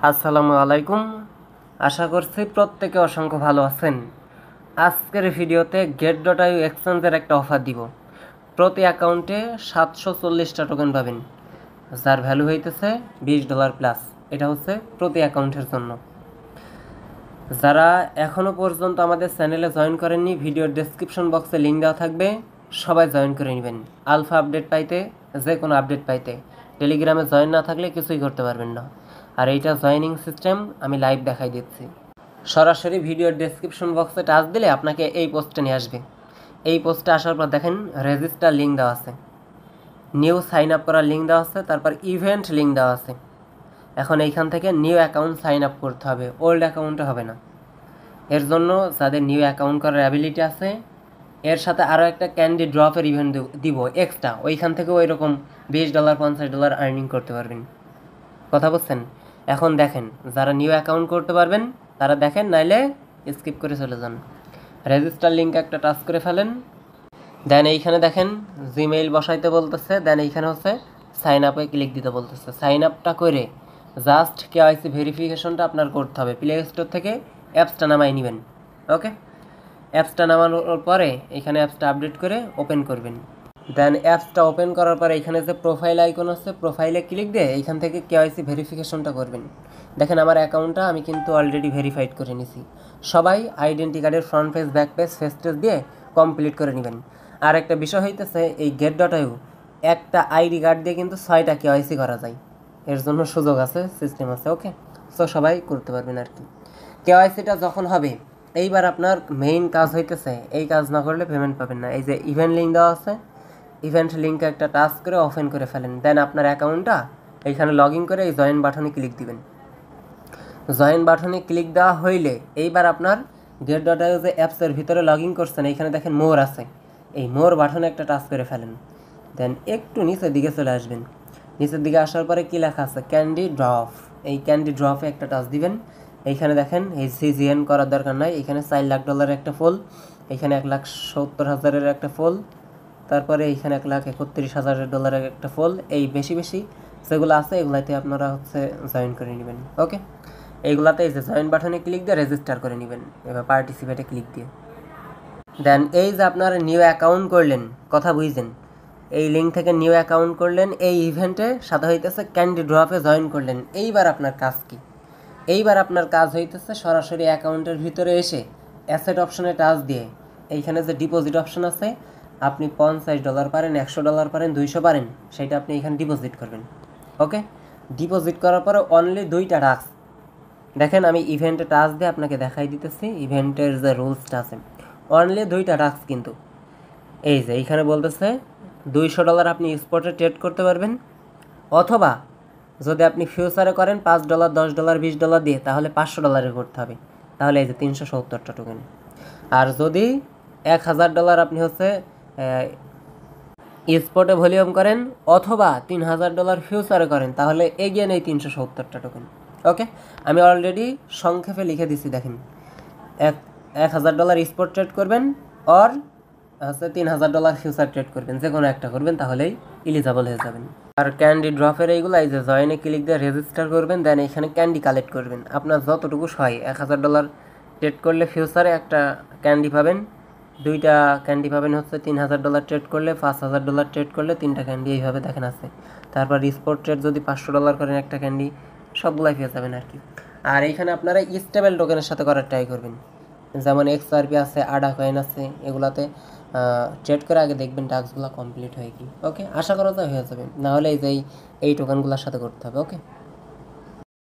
আসসালামু আলাইকুম। আশা করছি প্রত্যেকে অসংখ্য ভালো আছেন। আজকের ভিডিওতে get.io এক্সচেঞ্জের একটা অফার দিব। প্রতি অ্যাকাউন্টে 740টা টোকেন পাবেন, যার ভ্যালু হইতেছে $20 প্লাস। এটা হচ্ছে প্রতি অ্যাকাউন্টের জন্য। যারা এখনও পর্যন্ত আমাদের চ্যানেলে জয়েন করেননি, ভিডিওর ডেসক্রিপশন বক্সে লিঙ্ক দেওয়া থাকবে, সবাই জয়েন করে নেবেন আলফা আপডেট পাইতে, যে কোনো আপডেট পাইতে। টেলিগ্রামে জয়েন না থাকলে কিছুই করতে পারবেন না। আর এইটা জয়েনিং সিস্টেম আমি লাইভ দেখাই দিচ্ছি। সরাসরি ভিডিওর ডেসক্রিপশন বক্সে টাচ দিলে আপনাকে এই পোস্টে নিয়ে আসবে। এই পোস্টে আসার পর দেখেন রেজিস্টার লিঙ্ক দেওয়া আছে, নিউ সাইন আপ করার লিঙ্ক দেওয়া আছে, তারপর ইভেন্ট লিঙ্ক দেওয়া আছে। এখন এইখান থেকে নিউ অ্যাকাউন্ট সাইন আপ করতে হবে, ওল্ড অ্যাকাউন্টে হবে না। এর জন্য যাদের নিউ অ্যাকাউন্ট করার অ্যাবিলিটি আছে, এর সাথে আরও একটা ক্যান্ডি ড্রপের ইভেন্ট দিব এক্সট্রা, ওইখান থেকেও ওইরকম $20 $50 আর্নিং করতে পারবেন। কথা বলছেন? এখন দেখেন, যারা নিউ অ্যাকাউন্ট করতে পারবেন তারা দেখেন, নাইলে স্কিপ করে চলে যান। রেজিস্টার লিঙ্ক একটা টাচ করে ফেলেন, দেন এইখানে দেখেন জিমেইল বসাইতে বলতেছে, দেন এইখানে হচ্ছে সাইন আপে ক্লিক দিতে বলতেছে। সাইন আপটা করে জাস্ট কেওয়াইসি ভেরিফিকেশনটা আপনার করতে হবে। প্লে স্টোর থেকে অ্যাপসটা নামাই নেবেন। ওকে, অ্যাপসটা নামানোর পরে এখানে অ্যাপসটা আপডেট করে ওপেন করবেন। দেন অ্যাপসটা ওপেন করার পরে এখানে যে প্রোফাইল আইকন আছে, প্রোফাইলে ক্লিক দিয়ে এইখান থেকে কেওয়াইসি ভেরিফিকেশনটা করবেন। দেখেন আমার অ্যাকাউন্টটা আমি কিন্তু অলরেডি ভেরিফাইড করে নিছি। সবাই আইডেন্টি কার্ডের front page, back page, face page দিয়ে কমপ্লিট করে নেবেন। আর একটা বিষয় হইতেছে, এই get.io একটা আইডি কার্ড দিয়ে কিন্তু 6টা কেওয়াইসি করা যায়। এর জন্য সুযোগ আছে, সিস্টেম আছে। ওকে, সো সবাই করতে পারবেন আর কি। কেওয়াইসিটা যখন হবে, এইবার আপনার মেইন কাজ হইতেছে, এই কাজ না করলে পেমেন্ট পাবেন না। এই যে ইভেন্ট লিঙ্ক দেওয়া আছে, ইভেন্ট লিঙ্কে একটা টাচ করে ওপেন করে ফেলেন। দেন আপনার অ্যাকাউন্টটা এইখানে লগ ইন করে এই জয়েন বাটনে ক্লিক দিবেন। জয়েন বাটনে ক্লিক দেওয়া হইলে এইবার আপনার get.io যে অ্যাপসের ভিতরে লগ ইন করছেন, এইখানে দেখেন মোর আছে, এই মোর বাটনে একটা টাচ করে ফেলেন। দেন একটু নিচের দিকে চলে আসবেন। নিচের দিকে আসার পরে কী লেখা আছে, ক্যান্ডি ড্রপ। এই ক্যান্ডি ড্রপে একটা টাচ দিবেন। এইখানে দেখেন এই CGN করার দরকার নাই, এখানে $4 লাখ একটা ফুল, এখানে $1,70,000 একটা ফুল, তারপরে এইখানে $1,31,000 একটা ফুল। এই বেশি বেশি যেগুলো আছে এগুলাতে আপনারা হচ্ছে জয়েন করে নেবেন। ওকে, এইগুলাতে এই যে জয়েন বাটনে ক্লিক দিয়ে রেজিস্টার করে নেবেন, এবার পার্টিসিপেটে ক্লিক দিয়ে। দেন এই যে আপনারা নিউ অ্যাকাউন্ট করলেন, কথা বুঝছেন, এই লিঙ্ক থেকে নিউ অ্যাকাউন্ট করলেন, এই ইভেন্টে সাথে হইতেছে ক্যান্ডি ড্রপে জয়েন করলেন। এইবার আপনার কাজ কি? এইবার আপনার কাজ হইতেছে সরাসরি অ্যাকাউন্টের ভিতরে এসে অ্যাসেট অপশনে টাচ দিয়ে এইখানে যে ডিপোজিট অপশন আছে, আপনি $50 পারেন, $100 পারেন, 200 পারেন, সেটা আপনি এখানে ডিপোজিট করবেন। ওকে, ডিপোজিট করার পরে অনলি 2টা টাস্ক দেখেন, আমি ইভেন্টে টাচ দিয়ে আপনাকে দেখাই দিতেছি। ইভেন্টের যে রুলসটা আছে, অনলি 2টা টাস্ক কিন্তু। এই যে এইখানে বলতেছে $200 আপনি স্পটে ট্রেড করতে পারবেন, অথবা যদি আপনি ফিউচারে করেন $5, $10, $20 দিয়ে, তাহলে $500 করতে হবে। তাহলে এই যে 370টা টোকেন। আর যদি $1000 আপনি হচ্ছে স্পটে ভলিউম করেন, অথবা $3000 ফিউচারে করেন, তাহলে এগিয়ে নেই 370টা টোকেন। ওকে, আমি অলরেডি সংক্ষেপে লিখে দিচ্ছি। দেখেন, $1000 স্পট ট্রেড করবেন, অর হচ্ছে $3000 ফিউচার ট্রেড করবেন, যে কোনো একটা করবেন, তাহলেই এলিজিবল হয়ে যাবেন। আর ক্যান্ডি ড্রপের এইগুলো এই যে জয়েনে ক্লিক দিয়ে রেজিস্টার করবেন, দেন এখানে ক্যান্ডি কালেক্ট করবেন। আপনার যতটুকু হয়, $1000 ট্রেড করলে ফিউচারে একটা ক্যান্ডি পাবেন, 2টা ক্যান্ডি পাবেন হচ্ছে $3000 ট্রেড করলে, $5000 ট্রেড করলে 3টা ক্যান্ডি, এইভাবে দেখেন আছে। তারপর স্পট ট্রেড যদি $500 করেন, একটা ক্যান্ডি, সবগুলাই পেয়ে যাবেন আর কি। আর এইখানে আপনারা স্টেবল টোকেনের সাথে করার ট্রাই করবেন, যেমন XRP আছে, আডা কয়েন আছে, এগুলাতে ট্রেড করে আগে দেখবেন টাস্কগুলো কমপ্লিট হয় কি। ওকে, আশা করা যায় হয়ে যাবে, নাহলে এই যে এই টোকেনগুলোর সাথে করতে হবে। ওকে।